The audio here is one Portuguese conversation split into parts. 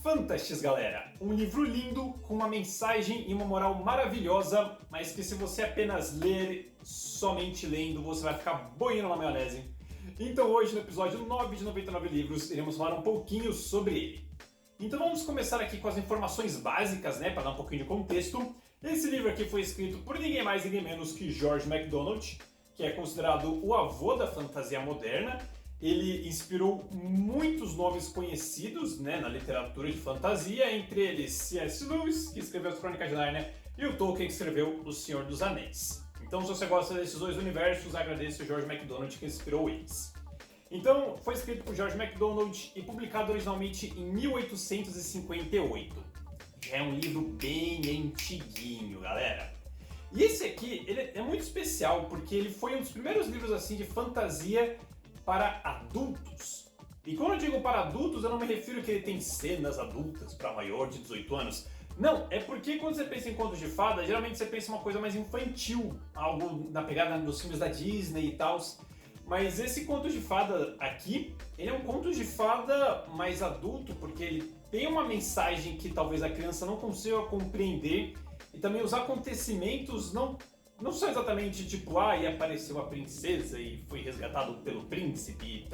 Fantasties, galera! Um livro lindo, com uma mensagem e uma moral maravilhosa, mas que se você apenas ler, somente lendo, você vai ficar boiando na maionese. Então hoje, no episódio 9 de 99 livros, iremos falar um pouquinho sobre ele. Então vamos começar aqui com as informações básicas, né, para dar um pouquinho de contexto. Esse livro aqui foi escrito por ninguém mais, ninguém menos que George MacDonald, que é considerado o avô da fantasia moderna. Ele inspirou muitos nomes conhecidos, né, na literatura de fantasia, entre eles C.S. Lewis, que escreveu as Crônicas de Nárnia, e o Tolkien, que escreveu O Senhor dos Anéis. Então, se você gosta desses dois universos, agradeço o George MacDonald que inspirou eles. Então, foi escrito por George MacDonald e publicado originalmente em 1858. Já é um livro bem antiguinho, galera. E esse aqui, ele é muito especial porque ele foi um dos primeiros livros assim de fantasia para adultos. E quando eu digo para adultos, eu não me refiro que ele tem cenas adultas para maior de 18 anos. Não, é porque quando você pensa em contos de fada, geralmente você pensa em uma coisa mais infantil, algo na pegada dos filmes da Disney e tal. Mas esse conto de fada aqui, ele é um conto de fada mais adulto, porque ele tem uma mensagem que talvez a criança não consiga compreender, e também os acontecimentos não são exatamente tipo, e apareceu a princesa e foi resgatado pelo príncipe,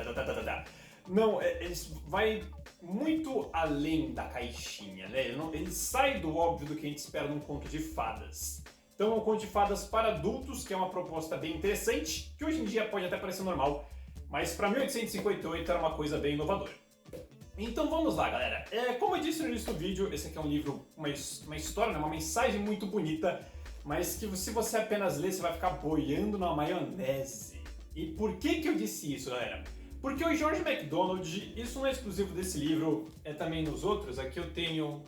Não, ele vai muito além da caixinha, né? Ele sai do óbvio do que a gente espera num conto de fadas. Então é um conto de fadas para adultos, que é uma proposta bem interessante, que hoje em dia pode até parecer normal, mas para 1858 era uma coisa bem inovadora. Então vamos lá, galera. Como eu disse no início do vídeo, esse aqui é um livro, uma história, né? Uma mensagem muito bonita, mas que se você apenas ler, você vai ficar boiando na maionese. E por que eu disse isso, galera? Porque o George MacDonald, isso não é exclusivo desse livro, é também nos outros. Aqui eu tenho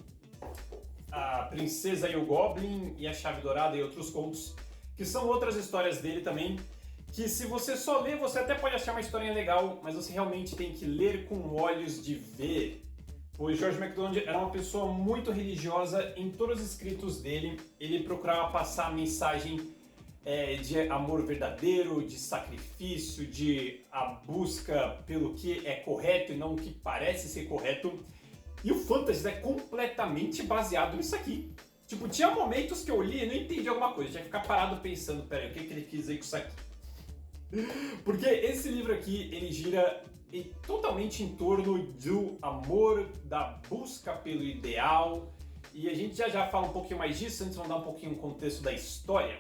A Princesa e o Goblin e A Chave Dourada e outros contos, que são outras histórias dele também, que se você só ler, você até pode achar uma historinha legal, mas você realmente tem que ler com olhos de ver. O George MacDonald era uma pessoa muito religiosa. Em todos os escritos dele, ele procurava passar a mensagem de amor verdadeiro, de sacrifício, de a busca pelo que é correto e não o que parece ser correto. E o Fantasy é completamente baseado nisso aqui. Tipo, tinha momentos que eu li e não entendi alguma coisa, tinha que ficar parado pensando, peraí, o que ele quis dizer com isso aqui? Porque esse livro aqui, ele gira totalmente em torno do amor, da busca pelo ideal, e a gente já fala um pouquinho mais disso, antes vamos dar um pouquinho o contexto da história.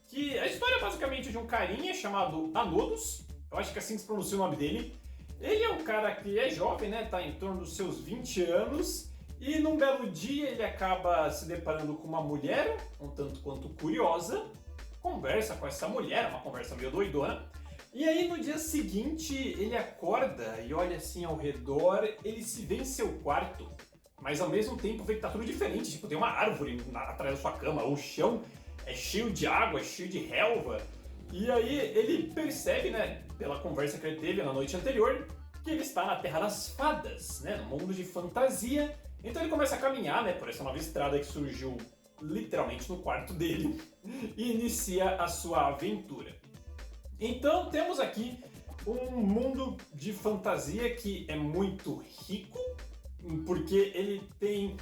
Que a história é basicamente de um carinha chamado Anodos, eu acho que assim se pronuncia o nome dele. Ele é um cara que é jovem, né, tá em torno dos seus 20 anos, e num belo dia ele acaba se deparando com uma mulher, um tanto quanto curiosa, conversa com essa mulher, uma conversa meio doidona, e aí no dia seguinte ele acorda e olha assim ao redor, ele se vê em seu quarto, mas ao mesmo tempo vê que tá tudo diferente, tipo tem uma árvore atrás da sua cama, o chão é cheio de água, cheio de relva, e aí ele percebe, né, pela conversa que ele teve na noite anterior, que ele está na Terra das Fadas, né, no mundo de fantasia. Então ele começa a caminhar, né, por essa nova estrada que surgiu literalmente no quarto dele e inicia a sua aventura. Então temos aqui um mundo de fantasia que é muito rico, porque ele tem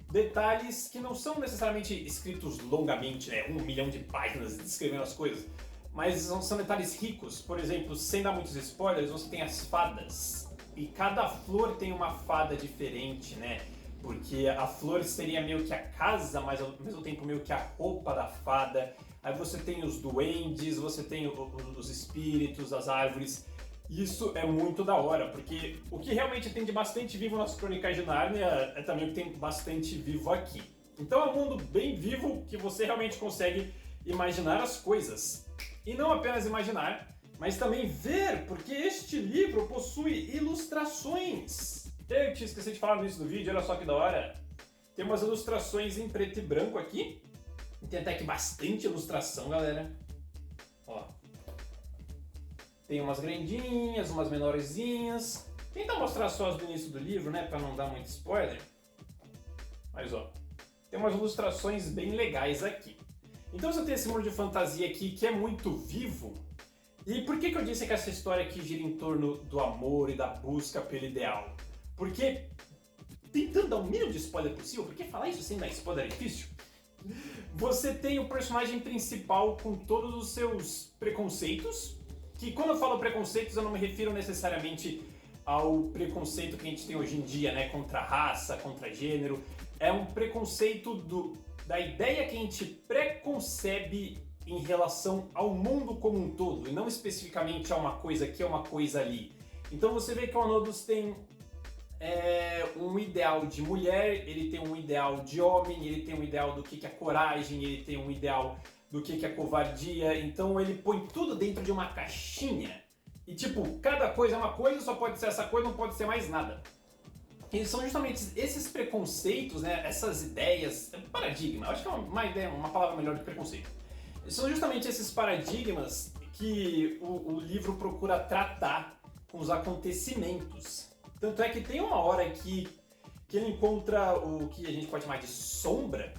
detalhes que não são necessariamente escritos longamente, né, 1 milhão de páginas descrevendo as coisas, mas são detalhes ricos. Por exemplo, sem dar muitos spoilers, você tem as fadas, e cada flor tem uma fada diferente, né? Porque a flor seria meio que a casa, mas ao mesmo tempo meio que a roupa da fada. Aí você tem os duendes, você tem os espíritos, as árvores. Isso é muito da hora, porque o que realmente tem de bastante vivo nas Crônicas de Nárnia é também o que tem bastante vivo aqui. Então é um mundo bem vivo que você realmente consegue imaginar as coisas. E não apenas imaginar, mas também ver, porque este livro possui ilustrações. Eu tinha esquecido de falar no início do vídeo, olha só que da hora. Tem umas ilustrações em preto e branco aqui. Tem até que bastante ilustração, galera. Ó. Tem umas grandinhas, umas menorzinhas. Tenta mostrar só as do início do livro, né, pra não dar muito spoiler. Mas ó, tem umas ilustrações bem legais aqui. Então você tem esse mundo de fantasia aqui que é muito vivo. E por que eu disse que essa história aqui gira em torno do amor e da busca pelo ideal? Porque tentando dar o mínimo de spoiler possível, porque falar isso sem dar spoiler é difícil. Você tem o personagem principal com todos os seus preconceitos, que quando eu falo preconceitos eu não me refiro necessariamente ao preconceito que a gente tem hoje em dia, né, contra raça, contra gênero. É um preconceito da ideia que a gente preconcebe em relação ao mundo como um todo, e não especificamente a uma coisa aqui ou uma coisa ali. Então você vê que o Anodus tem um ideal de mulher, ele tem um ideal de homem, ele tem um ideal do que é coragem, ele tem um ideal do que é covardia, então ele põe tudo dentro de uma caixinha. E tipo, cada coisa é uma coisa, só pode ser essa coisa, não pode ser mais nada. E são justamente esses preconceitos, né, essas ideias, paradigma, eu acho que é uma ideia, uma palavra melhor do que preconceito. São justamente esses paradigmas que o livro procura tratar com os acontecimentos. Tanto é que tem uma hora que ele encontra o que a gente pode chamar de sombra,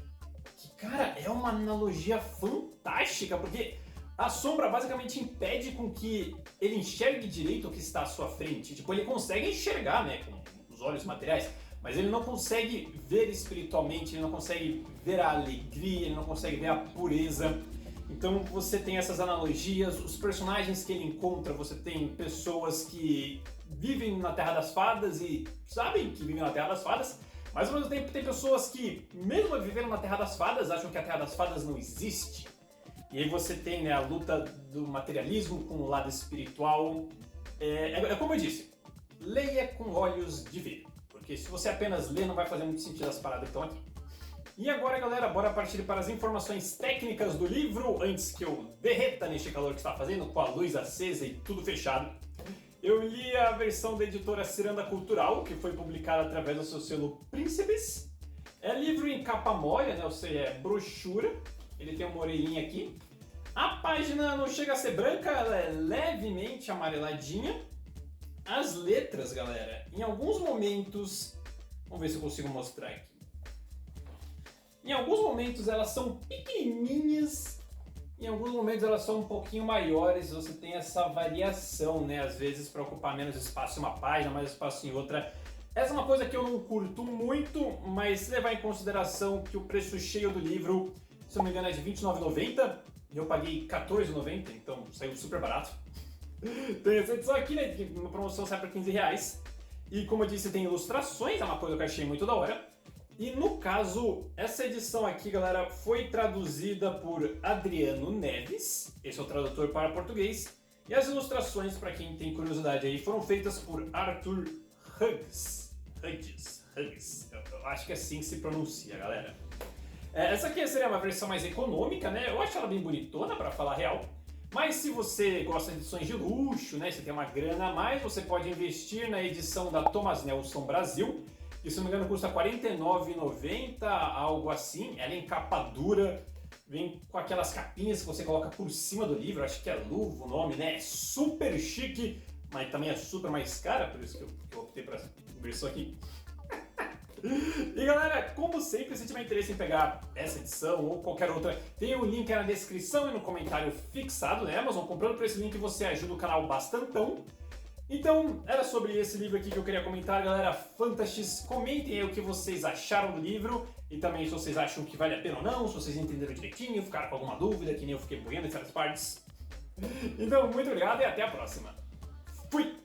que, cara, é uma analogia fantástica, porque a sombra basicamente impede com que ele enxergue direito o que está à sua frente. Tipo, ele consegue enxergar, né, com os olhos materiais, mas ele não consegue ver espiritualmente, ele não consegue ver a alegria, ele não consegue ver a pureza. Então você tem essas analogias, os personagens que ele encontra, você tem pessoas que vivem na Terra das Fadas e sabem que vivem na Terra das Fadas, mas ao mesmo tempo tem pessoas que, mesmo vivendo na Terra das Fadas, acham que a Terra das Fadas não existe. E aí você tem, né, a luta do materialismo com o lado espiritual. É como eu disse, leia com olhos de ver, porque se você apenas lê não vai fazer muito sentido as paradas que estão aqui. E agora, galera, bora partir para as informações técnicas do livro, antes que eu derreta neste calor que está fazendo, com a luz acesa e tudo fechado. Eu li a versão da editora Ciranda Cultural, que foi publicada através do seu selo Príncipes. É livro em capa mole, né, ou seja, é brochura. Ele tem uma orelhinha aqui. A página não chega a ser branca, ela é levemente amareladinha. As letras, galera, em alguns momentos... Vamos ver se eu consigo mostrar aqui. Em alguns momentos elas são pequenininhas, em alguns momentos elas são um pouquinho maiores, você tem essa variação, né? Às vezes para ocupar menos espaço em uma página, mais espaço em outra. Essa é uma coisa que eu não curto muito, mas se levar em consideração que o preço cheio do livro, se não me engano, é de R$ 29,90 e eu paguei R$ 14,90, então saiu super barato. Tem essa edição aqui, né? Uma promoção sai por R$ 15. E como eu disse, tem ilustrações, é uma coisa que eu achei muito da hora. E no caso, essa edição aqui, galera, foi traduzida por Adriano Neves, esse é o tradutor para português, e as ilustrações, para quem tem curiosidade aí, foram feitas por Arthur Hughes. Eu acho que é assim que se pronuncia, galera. Essa aqui seria uma versão mais econômica, né? Eu acho ela bem bonitona, para falar a real. Mas se você gosta de edições de luxo, né, você tem uma grana a mais, você pode investir na edição da Thomas Nelson Brasil, que se não me engano custa R$ 49,90, algo assim. Ela é em capa dura, vem com aquelas capinhas que você coloca por cima do livro, acho que é luva o nome, né? É super chique, mas também é super mais cara, por isso que eu optei por essa versão aqui. E galera, como sempre, se tiver interesse em pegar essa edição ou qualquer outra, tem o link aí na descrição e no comentário fixado na Amazon. Comprando por esse link você ajuda o canal bastantão. Então, era sobre esse livro aqui que eu queria comentar, galera. Fantastis, comentem aí o que vocês acharam do livro e também se vocês acham que vale a pena ou não, se vocês entenderam direitinho, ficaram com alguma dúvida, que nem eu fiquei boiando em certas partes. Então, muito obrigado e até a próxima. Fui!